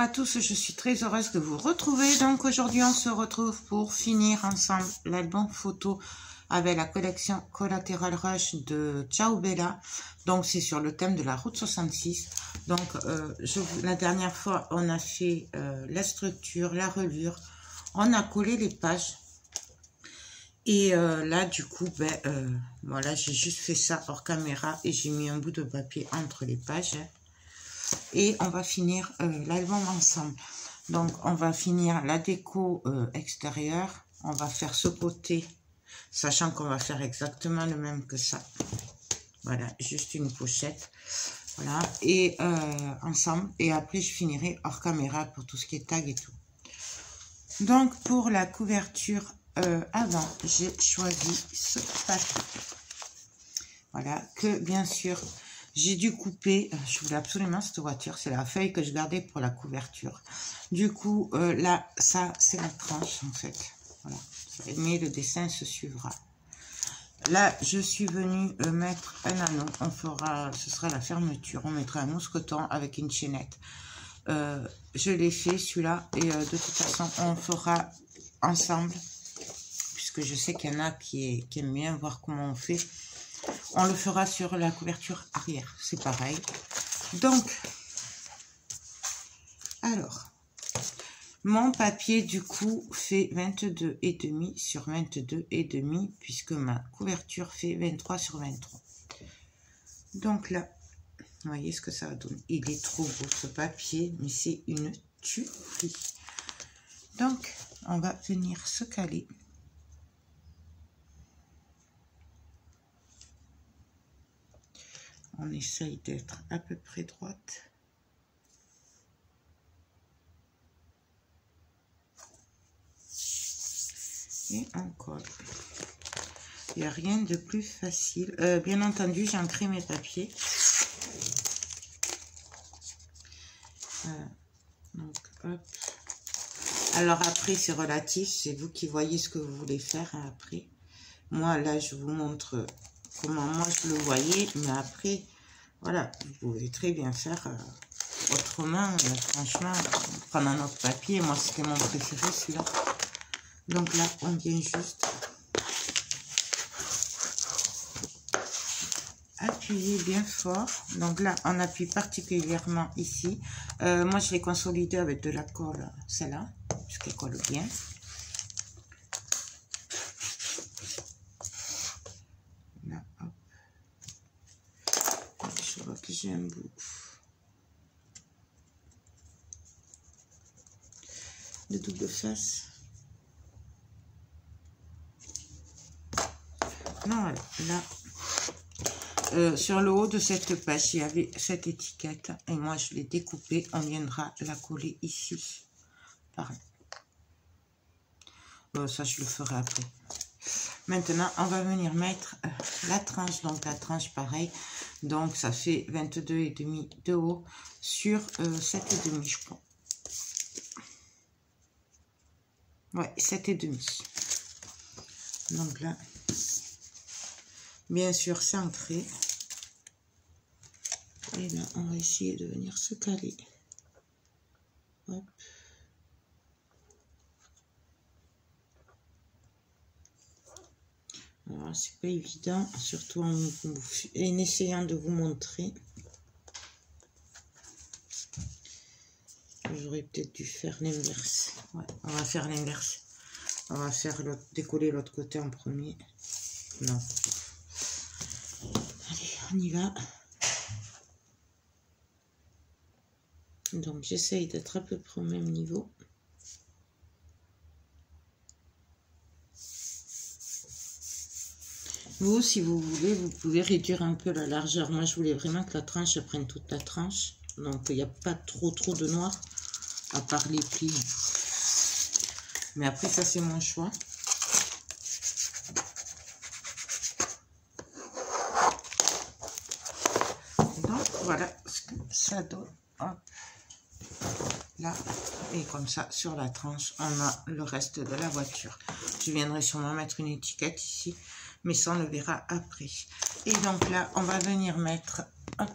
à tous, je suis très heureuse de vous retrouver. Donc aujourd'hui on se retrouve pour finir ensemble l'album photo avec la collection Collateral Rush de Ciao Bella. Donc c'est sur le thème de la route 66. Donc la dernière fois on a fait la structure, la reliure, on a collé les pages. Et là du coup voilà, j'ai juste fait ça hors caméra et j'ai mis un bout de papier entre les pages. Et on va finir l'album ensemble. Donc on va finir la déco extérieure. On va faire ce côté, sachant qu'on va faire exactement le même que ça. Voilà, juste une pochette. Voilà, et ensemble. Et après je finirai hors caméra pour tout ce qui est tag et tout. Donc pour la couverture avant, j'ai choisi ce papier. Voilà, que bien sûr j'ai dû couper. Je voulais absolument cette voiture, c'est la feuille que je gardais pour la couverture. Du coup là, ça c'est la tranche en fait. Voilà, mais le dessin se suivra. Là je suis venue mettre un anneau. On fera, ce sera la fermeture, on mettra un mousqueton avec une chaînette. Je l'ai fait celui-là et de toute façon on fera ensemble, puisque je sais qu'il y en a qui aiment bien voir comment on fait. On le fera sur la couverture arrière, c'est pareil. Donc, alors, mon papier du coup fait 22,5 sur 22,5, puisque ma couverture fait 23 sur 23. Donc là, vous voyez ce que ça donne. Il est trop beau ce papier, mais c'est une tuerie. Donc, on va venir se caler. On essaye d'être à peu près droite. Et on colle. Il n'y a rien de plus facile. Bien entendu, j'encre mes papiers. Donc, hop. Alors après, c'est relatif. C'est vous qui voyez ce que vous voulez faire après. Moi, là, je vous montre comment moi je le voyais, mais après voilà, vous pouvez très bien faire autrement. Franchement, prendre un autre papier, moi c'était mon préféré celui-là. Donc là on vient juste appuyer bien fort. Donc là on appuie particulièrement ici. Moi je l'ai consolidé avec de la colle, celle-là, puisqu'elle colle bien. Que j'ai un bout de double face. Non, là sur le haut de cette page il y avait cette étiquette et moi je l'ai découpée. On viendra la coller ici par là. Ça je le ferai après. Maintenant on va venir mettre la tranche. Donc la tranche pareil, donc ça fait 22,5 de haut sur 7,5 je crois. Ouais, 7,5. Donc là bien sûr c'est ancré et là on va essayer de venir se caler. Hop. Alors c'est pas évident, surtout en essayant de vous montrer. J'aurais peut-être dû faire l'inverse. Ouais, on va faire l'inverse. On va faire décoller l'autre côté en premier. Non. Allez, on y va. Donc j'essaye d'être à peu près au même niveau. Vous, si vous voulez, vous pouvez réduire un peu la largeur. Moi, je voulais vraiment que la tranche prenne toute la tranche. Donc, il n'y a pas trop de noir, à part les plis. Mais après, ça, c'est mon choix. Donc, voilà ce que ça donne. Hop. Là, et comme ça, sur la tranche, on a le reste de la voiture. Je viendrai sûrement mettre une étiquette ici, mais ça on le verra après. Et donc là on va venir mettre hop,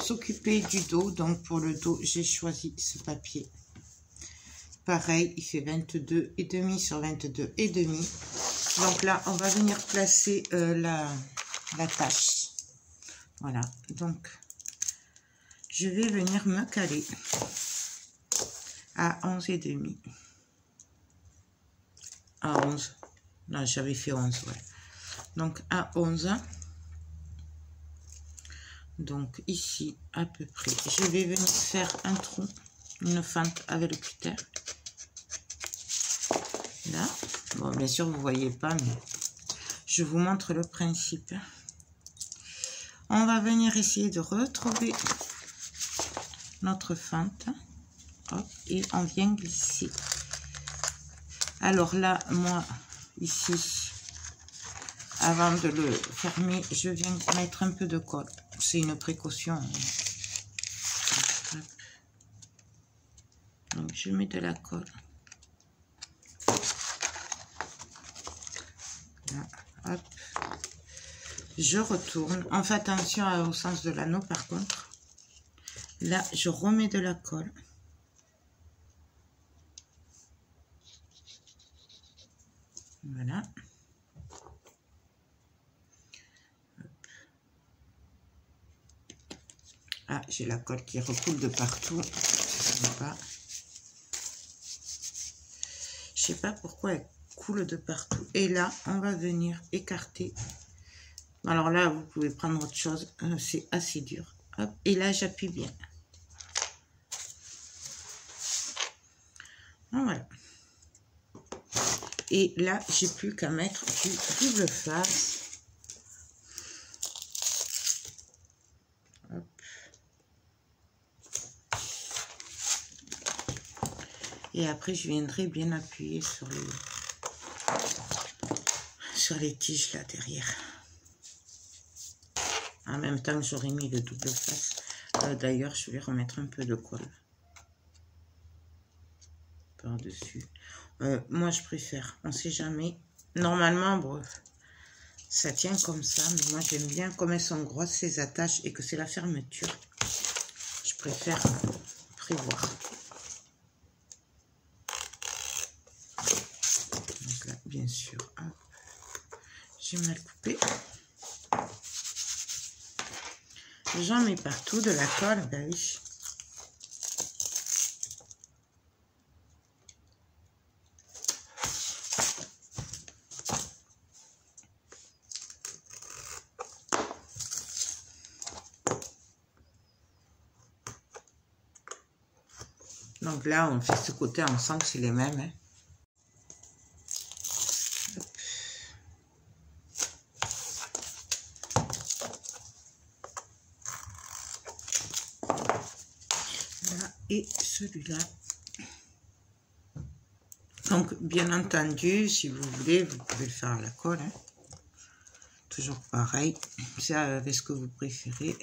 s'occuper du dos. Donc pour le dos, j'ai choisi ce papier. Pareil, il fait 22,5 sur 22,5. Donc là, on va venir placer la tâche. Voilà, donc je vais venir me caler à 11,5. À 11. Non, j'avais fait 11, ouais. Donc à 11. Donc ici, à peu près, je vais venir faire un trou, une fente avec le cutter. Là. Bon, bien sûr, vous voyez pas, mais je vous montre le principe. On va venir essayer de retrouver notre fente. Hop, et on vient glisser. Alors là, moi, ici, avant de le fermer, je viens mettre un peu de colle. C'est une précaution. Donc, je mets de la colle. Là, hop. Je retourne. On fait attention au sens de l'anneau, par contre. Là, je remets de la colle. Voilà. Ah, j'ai la colle qui recoule de partout. Je sais pas pourquoi elle coule de partout. Et là, on va venir écarter. Alors là, vous pouvez prendre autre chose. C'est assez dur. Hop. Et là, j'appuie bien. Voilà. Et là, j'ai plus qu'à mettre du double face. Hop. Et après, je viendrai bien appuyer sur les tiges là derrière. En même temps que j'aurais mis le double face. D'ailleurs, je vais remettre un peu de colle par-dessus. Moi, je préfère. On ne sait jamais. Normalement, bon, ça tient comme ça. Mais moi, j'aime bien comme elles sont grosses, ces attaches, et que c'est la fermeture. Je préfère prévoir. Donc là, bien sûr, j'ai mal coupé. J'en mets partout de la colle, ben oui. Donc là, on fait ce côté, on sent que c'est les mêmes. Hein. Là, et celui-là. Donc, bien entendu, si vous voulez, vous pouvez le faire à la colle. Hein. Toujours pareil. C'est avec ce que vous préférez.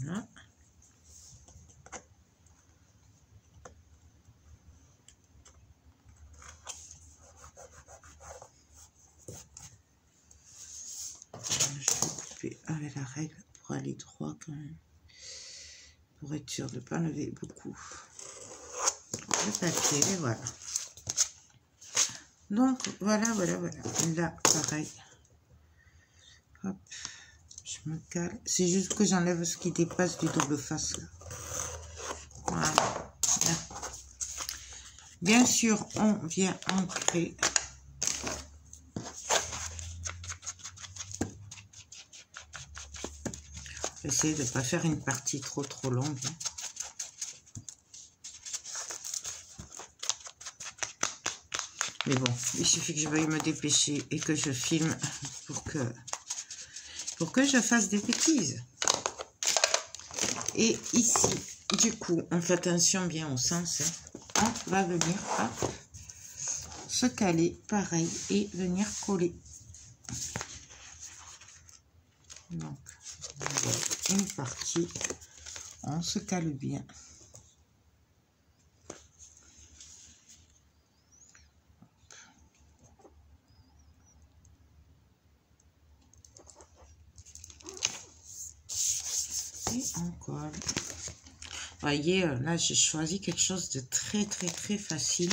Voilà. Je vais couper avec la règle pour aller droit quand même. Pour être sûr de ne pas enlever beaucoup le papier. Et voilà. Donc, voilà. Là, pareil. Hop. Je me cale. C'est juste que j'enlève ce qui dépasse du double face. Là. Voilà. Là. Bien sûr, on vient ancrer. Essayez de ne pas faire une partie trop longue. Hein. Mais bon, il suffit que je veuille me dépêcher et que je filme pour que je fasse des bêtises. Et ici, du coup, on fait attention bien au sens. Hein. On va venir se caler pareil et venir coller. Donc, une partie, on se cale bien. et on colle. Voyez, là j'ai choisi quelque chose de très facile.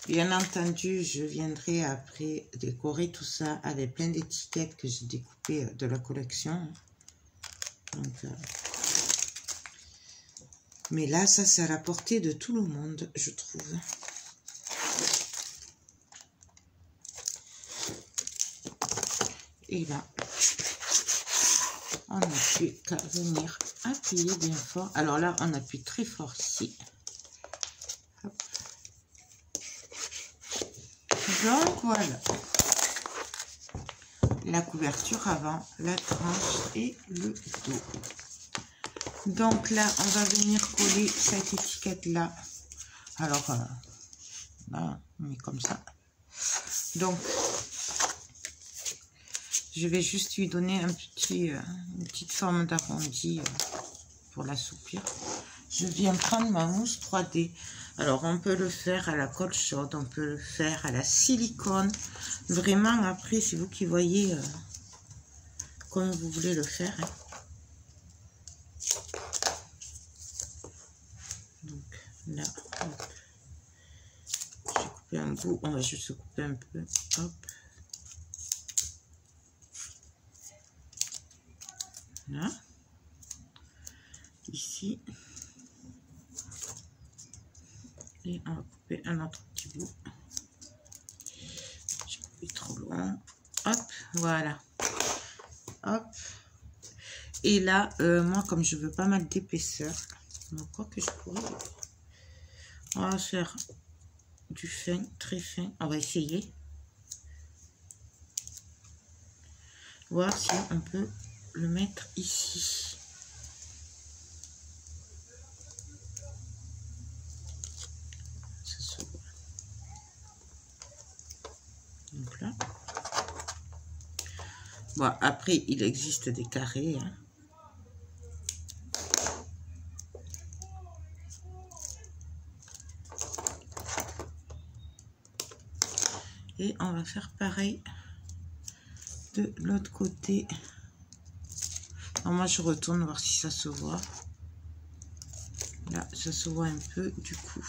Bien entendu, je viendrai après décorer tout ça avec plein d'étiquettes que j'ai découpées de la collection. Donc, mais là, ça c'est à la portée de tout le monde, je trouve. Et là, on n'a plus qu'à venir appuyer bien fort. Alors là, on appuie très fort ici. Hop. Donc voilà. La couverture avant, la tranche et le dos. Donc là, on va venir coller cette étiquette-là. Alors, là, on met comme ça. Donc, je vais juste lui donner une petite forme d'arrondi pour l'assouplir. Je viens prendre ma mousse 3D. Alors, on peut le faire à la colle chaude, on peut le faire à la silicone. Vraiment, après, c'est vous qui voyez comme vous voulez le faire. Hein. Donc, là, hop. J'ai coupé un bout, on va juste couper un peu. Hop. Là. Ici. Et on va couper un autre petit bout. J'ai coupé trop long. Hop, voilà. Hop. Et là, moi, comme je veux pas mal d'épaisseur, je crois que je pourrais. On va faire du fin, très fin. On va essayer. Voir si on peut le mettre ici. Donc là. Bon, après, il existe des carrés. Hein. Et on va faire pareil de l'autre côté. Alors moi, je retourne voir si ça se voit. Là, ça se voit un peu du coup.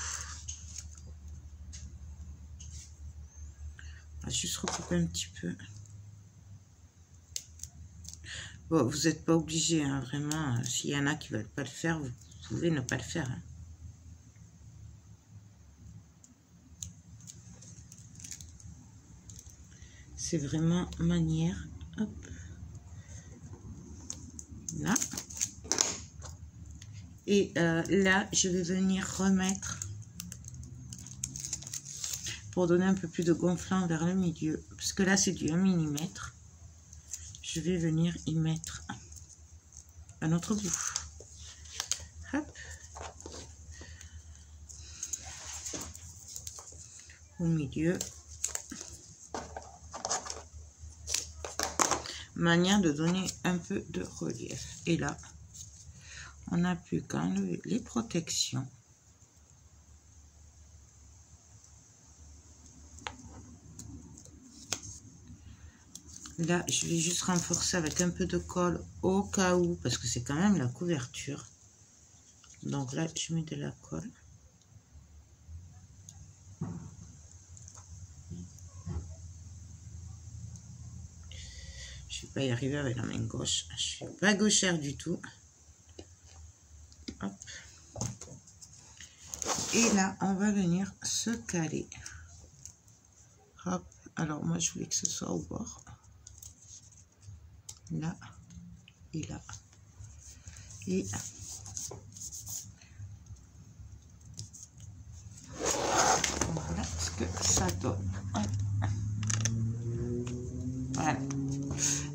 On va juste recouper un petit peu. Bon, vous n'êtes pas obligé, hein, vraiment. S'il y en a qui ne veulent pas le faire, vous pouvez ne pas le faire. Hein. C'est vraiment manière. Hop. Là. Et là, je vais venir remettre pour donner un peu plus de gonflant vers le milieu. Parce que là, c'est du 1 mm. Je vais venir y mettre un autre bout. Hop. Au milieu. Manière de donner un peu de relief. Et là, on n'a plus qu'à enlever les protections. Là, je vais juste renforcer avec un peu de colle au cas où, parce que c'est quand même la couverture. Donc là, je mets de la colle. Je ne vais pas y arriver avec la main gauche. Je ne suis pas gauchère du tout. Hop. Et là, on va venir se caler. Hop. Alors, moi, je voulais que ce soit au bord. Là. Et là. Et voilà ce que ça donne. Voilà.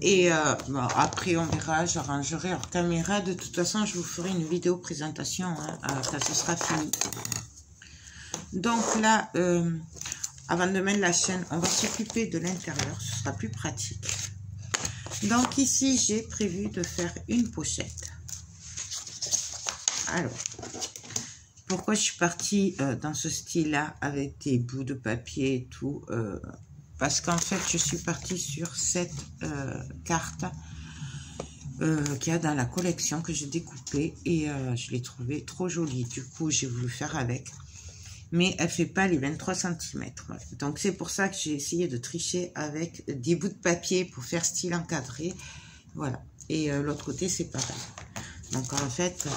Et bon, après, on verra, j'arrangerai hors caméra. De toute façon, je vous ferai une vidéo présentation hein, quand ce sera fini. Donc là, avant de mettre la chaîne, on va s'occuper de l'intérieur. Ce sera plus pratique. Donc ici, j'ai prévu de faire une pochette. Alors, pourquoi je suis partie dans ce style-là avec des bouts de papier et tout parce qu'en fait, je suis partie sur cette carte qu'il y a dans la collection que j'ai découpé et je l'ai trouvé trop jolie. Du coup, j'ai voulu faire avec. Mais elle fait pas les 23 cm. Donc, c'est pour ça que j'ai essayé de tricher avec des bouts de papier pour faire style encadré. Voilà. Et l'autre côté, c'est pareil. Donc, en fait,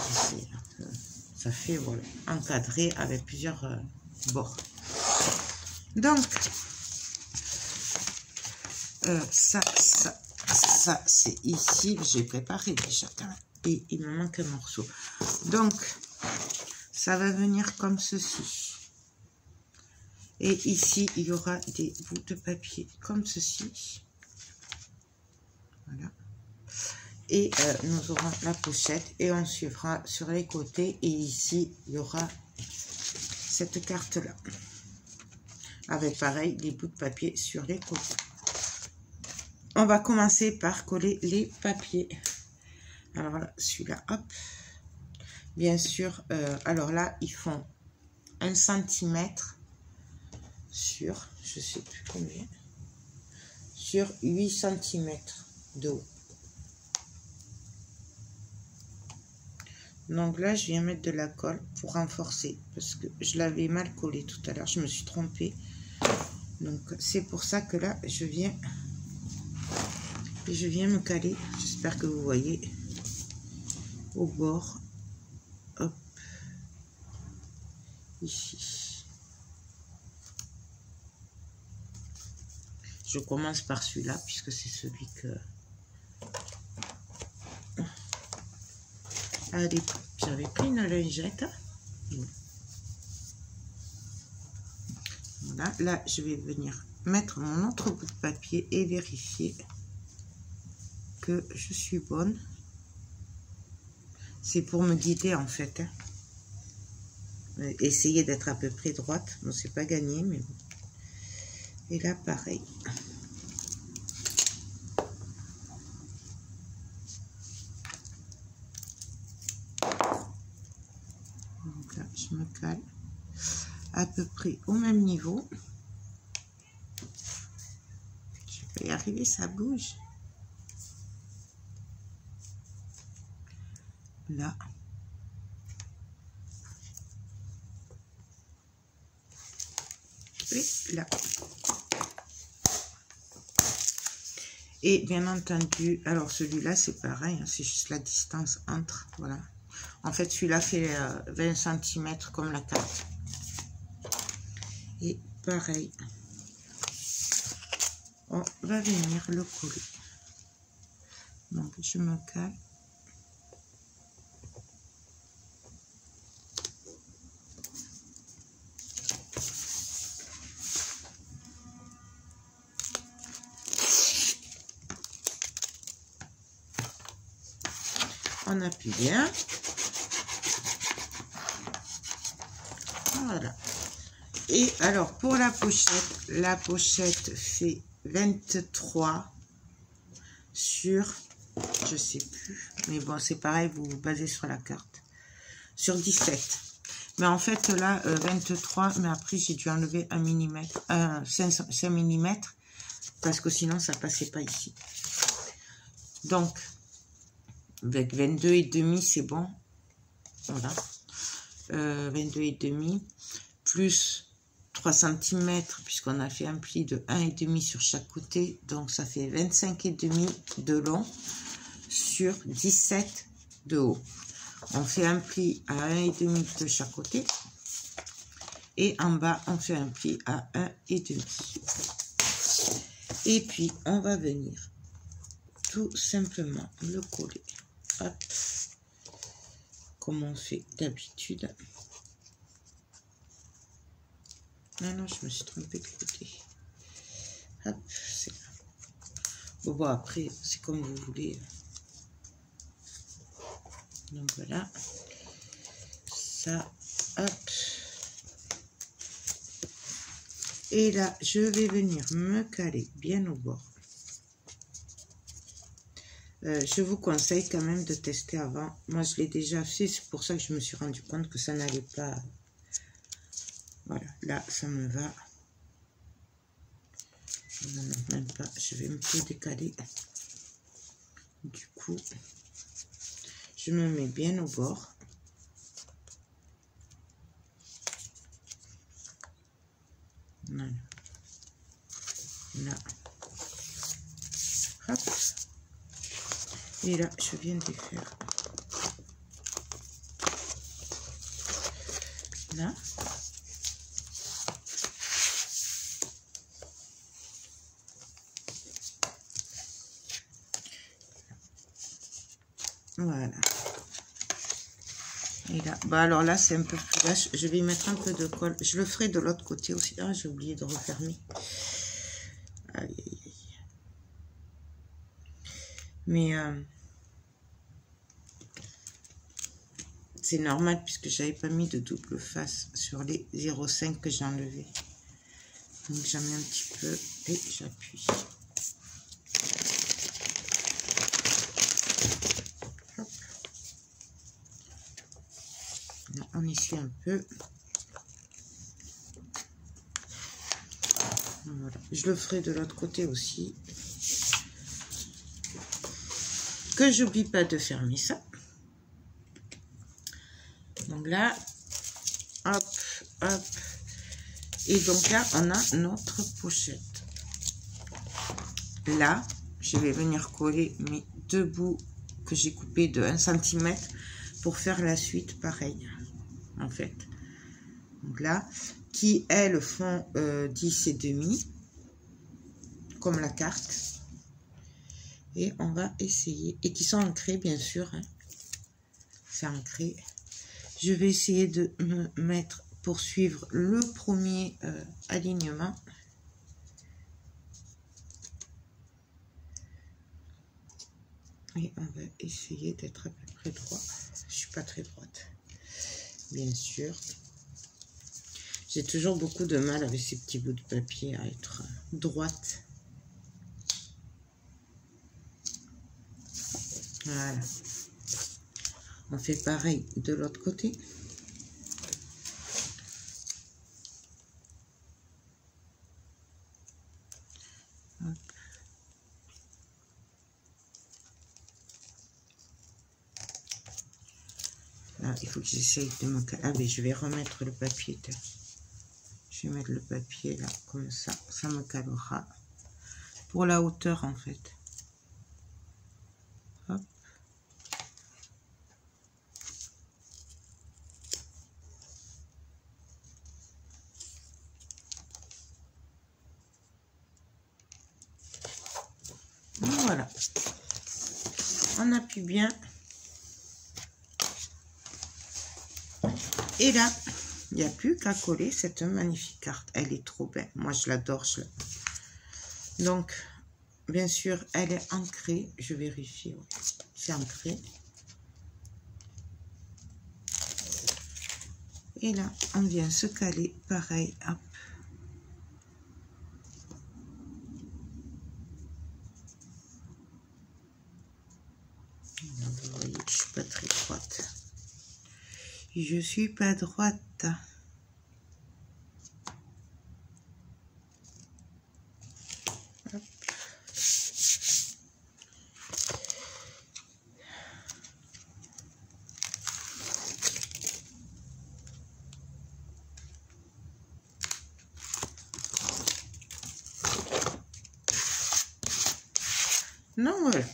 ça fait voilà, encadré avec plusieurs bords. Donc, ça, c'est ici. J'ai préparé déjà. Et il me manque un morceau. Donc, ça va venir comme ceci. Et ici, il y aura des bouts de papier comme ceci. Voilà. Et nous aurons la pochette et on suivra sur les côtés. Et ici, il y aura cette carte-là. Avec pareil, des bouts de papier sur les côtés. On va commencer par coller les papiers. Alors là, celui-là, hop. Bien sûr, alors là, ils font 1 cm sur, je sais plus combien, sur 8 cm de haut. Donc là, je viens mettre de la colle pour renforcer, parce que je l'avais mal collé tout à l'heure, je me suis trompée. Donc c'est pour ça que là, je viens me caler, j'espère que vous voyez, au bord, hop, ici. Je commence par celui-là, puisque c'est celui que... Allez, j'avais pris une lingette. Voilà, là, je vais venir mettre mon autre bout de papier et vérifier que je suis bonne. C'est pour me guider, en fait. Hein. Essayer d'être à peu près droite. Bon, c'est pas gagné, mais bon. Et là, pareil. Donc là, je me cale à peu près au même niveau. Je vais y arriver, ça bouge. Là. Et là. Et bien entendu, alors celui-là, c'est pareil, hein, c'est juste la distance entre, voilà. En fait, celui-là fait 20 cm comme la carte. Et pareil, on va venir le coller. Donc, je me cale. On appuie bien. Voilà. Et alors, pour la pochette fait 23 sur, je sais plus, mais bon, c'est pareil, vous vous basez sur la carte, sur 17. Mais en fait, là, 23, mais après, j'ai dû enlever 1 mm, 5 mm, parce que sinon, ça passait pas ici. Donc, avec 22,5, c'est bon. Voilà. 22,5 plus 3 cm, puisqu'on a fait un pli de 1,5 sur chaque côté. Donc, ça fait 25,5 de long sur 17 de haut. On fait un pli à 1,5 de chaque côté. Et en bas, on fait un pli à 1,5. Et puis, on va venir tout simplement le coller. Hop, comme on fait d'habitude. Non, je me suis trompée de côté. Hop, c'est là. Bon, après, c'est comme vous voulez. Donc voilà. Ça, hop. Et là, je vais venir me caler bien au bord. Je vous conseille quand même de tester avant. Moi, je l'ai déjà fait. C'est pour ça que je me suis rendu compte que ça n'allait pas. Voilà, là, ça me va. Non, même pas. Je vais un peu décaler. Du coup, je me mets bien au bord. Voilà. Là. Hop. Et là, je viens de faire. Là. Voilà. Et là, bah alors là, c'est un peu plus lâche. Je vais y mettre un peu de colle. Je le ferai de l'autre côté aussi. Ah, j'ai oublié de refermer. Aïe, aïe, aïe. Mais c'est normal puisque j'avais pas mis de double face sur les 0,5 que j'ai enlevé. Donc j'en mets un petit peu et j'appuie. On essuie un peu. Voilà. Je le ferai de l'autre côté aussi. Que j'oublie pas de fermer ça. Donc là, hop, hop. Et donc là, on a notre pochette. Là, je vais venir coller mes deux bouts que j'ai coupés de 1 cm pour faire la suite pareil, en fait. Donc là, qui elles font 10,5, comme la carte. Et on va essayer, et qui sont ancrés bien sûr, hein. C'est ancré. Je vais essayer de me mettre pour suivre le premier alignement. Et on va essayer d'être à peu près droit. Je suis pas très droite, bien sûr. J'ai toujours beaucoup de mal avec ces petits bouts de papier à être droite. Voilà. On fait pareil de l'autre côté. Hop. Là, il faut que j'essaye de me... Ah, mais je vais remettre le papier. Je vais mettre le papier là, comme ça. Ça me calera. Pour la hauteur, en fait. Hop. Voilà. On appuie bien. Et là, il n'y a plus qu'à coller cette magnifique carte. Elle est trop belle. Moi, je l'adore. Donc, bien sûr, elle est ancrée. Je vérifie. Ouais. C'est ancré. Et là, on vient se caler. Pareil. Hop. Vous voyez, je suis pas très droite. Je suis pas droite. Hop. Non, voilà.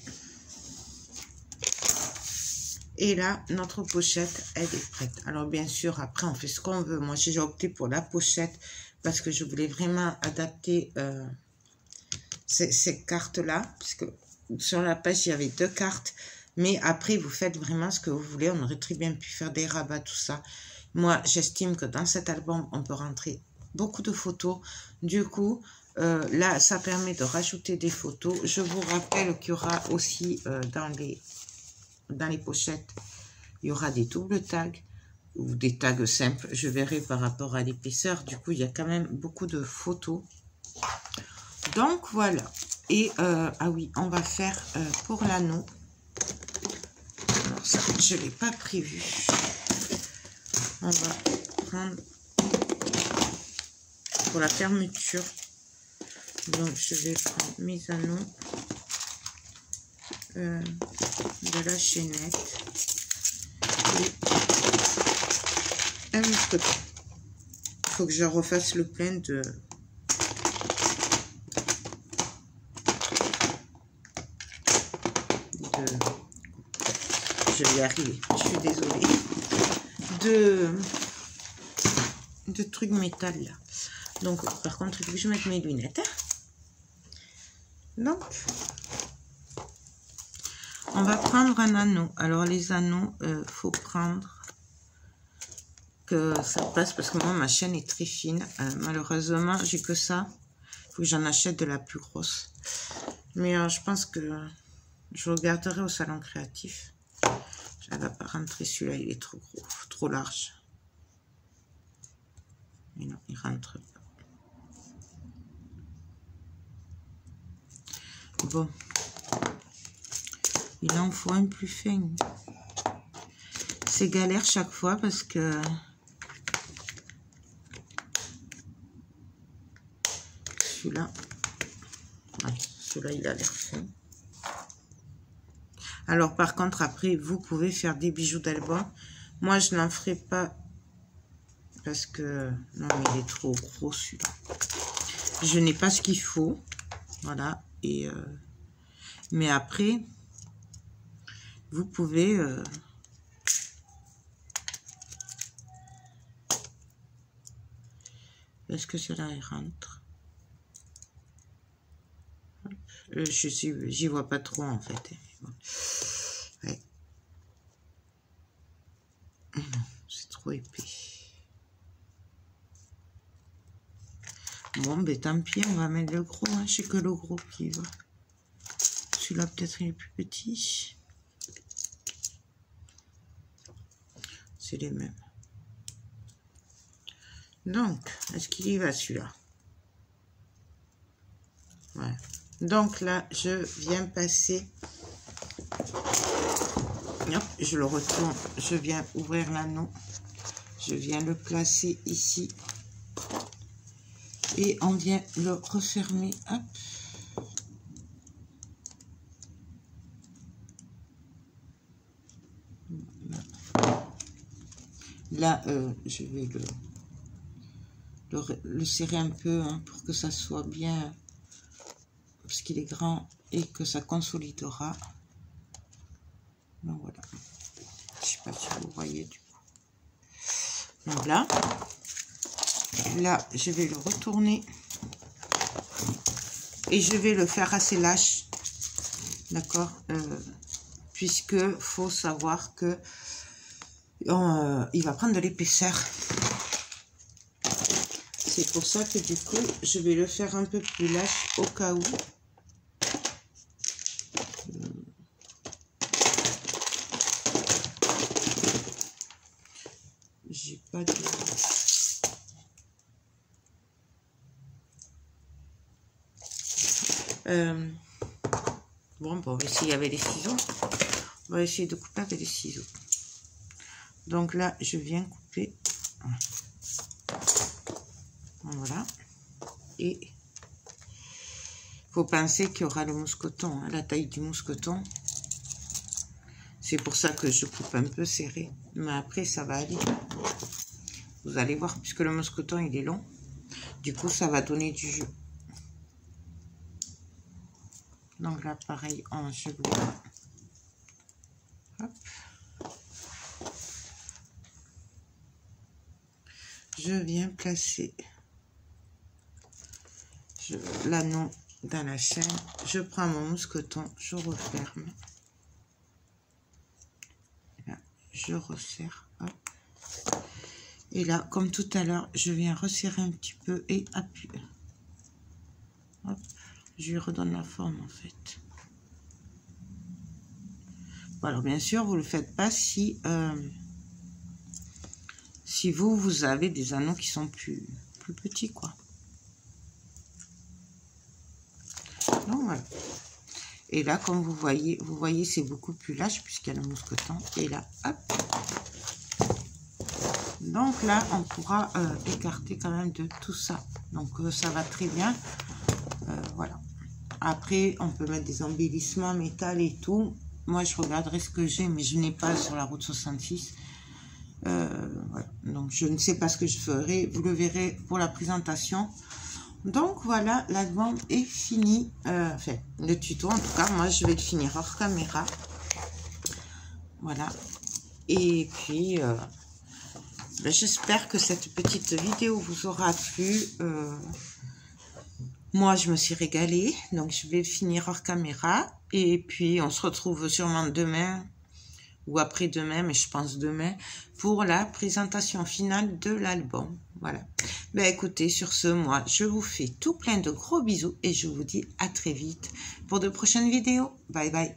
Et là, notre pochette, elle est prête. Alors, bien sûr, après, on fait ce qu'on veut. Moi, j'ai opté pour la pochette parce que je voulais vraiment adapter ces cartes-là. Parce que sur la page, il y avait 2 cartes. Mais après, vous faites vraiment ce que vous voulez. On aurait très bien pu faire des rabats, tout ça. Moi, j'estime que dans cet album, on peut rentrer beaucoup de photos. Du coup, là, ça permet de rajouter des photos. Je vous rappelle qu'il y aura aussi dans les pochettes, il y aura des doubles tags ou des tags simples. Je verrai par rapport à l'épaisseur. Du coup, il y a quand même beaucoup de photos. Donc, voilà. Et, ah oui, on va faire pour l'anneau. Alors, ça, je ne l'ai pas prévu. On va prendre pour la fermeture. Donc, je vais prendre mes anneaux. de la chaînette et un mousqueton. Il faut que je refasse le plein de... Je vais y arriver, je suis désolée. De trucs métal là. Donc par contre il faut que je mette mes lunettes. Donc on va prendre un anneau. Alors les anneaux, faut prendre que ça passe parce que moi ma chaîne est très fine. Malheureusement j'ai que ça. Il faut que j'en achète de la plus grosse. Mais je pense que je le garderai au salon créatif. Ça va pas rentrer, celui-là il est trop gros, trop large. Mais non, il rentre pas. Bon. Il en faut un plus fin. C'est galère chaque fois parce que celui-là, ouais, celui-là il a l'air fin. Alors par contre après vous pouvez faire des bijoux d'album. Moi je n'en ferai pas parce que non mais il est trop gros celui-là. Je n'ai pas ce qu'il faut. Voilà. Et mais après vous pouvez est-ce que cela rentre? J'y vois pas trop en fait. Ouais. C'est trop épais. Bon, ben tant pis, on va mettre le gros. Hein. Je sais que le gros qui va. Celui-là, peut-être, il est plus petit. C'est les mêmes. Donc, est-ce qu'il y va celui-là? Ouais. Donc là, je viens passer. Hop, je le retourne. Je viens ouvrir l'anneau. Je viens le placer ici. Et on vient le refermer. Hop. Là, je vais le serrer un peu hein, pour que ça soit bien, parce qu'il est grand et que ça consolidera. Donc voilà. Je sais pas si vous voyez du coup. Donc là, je vais le retourner et je vais le faire assez lâche, d'accord, puisque faut savoir que il va prendre de l'épaisseur. C'est pour ça que du coup, je vais le faire un peu plus lâche au cas où. J'ai pas de... Bon, on va essayer avec les ciseaux. On va essayer de couper avec les ciseaux. Donc là, je viens couper. Voilà. Et faut penser qu'il y aura le mousqueton, hein, la taille du mousqueton. C'est pour ça que je coupe un peu serré. Mais après, ça va aller. Vous allez voir, puisque le mousqueton, il est long. Du coup, ça va donner du jus. Donc là, pareil, je l'ouvre. Hop. Je viens placer l'anneau dans la chaîne. Je prends mon mousqueton, je referme. Là, je resserre. Hop. Et là, comme tout à l'heure, je viens resserrer un petit peu et appuyer. Hop. Je lui redonne la forme en fait. Bon, alors bien sûr, vous ne le faites pas si vous avez des anneaux qui sont plus petits, quoi. Donc voilà. Et là, comme vous voyez, c'est beaucoup plus lâche puisqu'il y a le mousqueton. Et là, hop. Donc là, on pourra écarter quand même de tout ça. Donc ça va très bien. Voilà. Après, on peut mettre des embellissements métal et tout. Moi, je regarderai ce que j'ai, mais je n'ai pas sur la route 66. Voilà. Donc, je ne sais pas ce que je ferai. Vous le verrez pour la présentation. Donc, voilà, l'album est fini. Enfin, le tuto, en tout cas, moi, je vais le finir hors caméra. Voilà. Et puis, j'espère que cette petite vidéo vous aura plu. Moi, je me suis régalée. Donc, je vais le finir hors caméra. Et puis, on se retrouve sûrement demain ou après-demain, mais je pense demain, pour la présentation finale de l'album. Voilà. Ben écoutez, sur ce, moi, je vous fais tout plein de gros bisous et je vous dis à très vite pour de prochaines vidéos. Bye bye.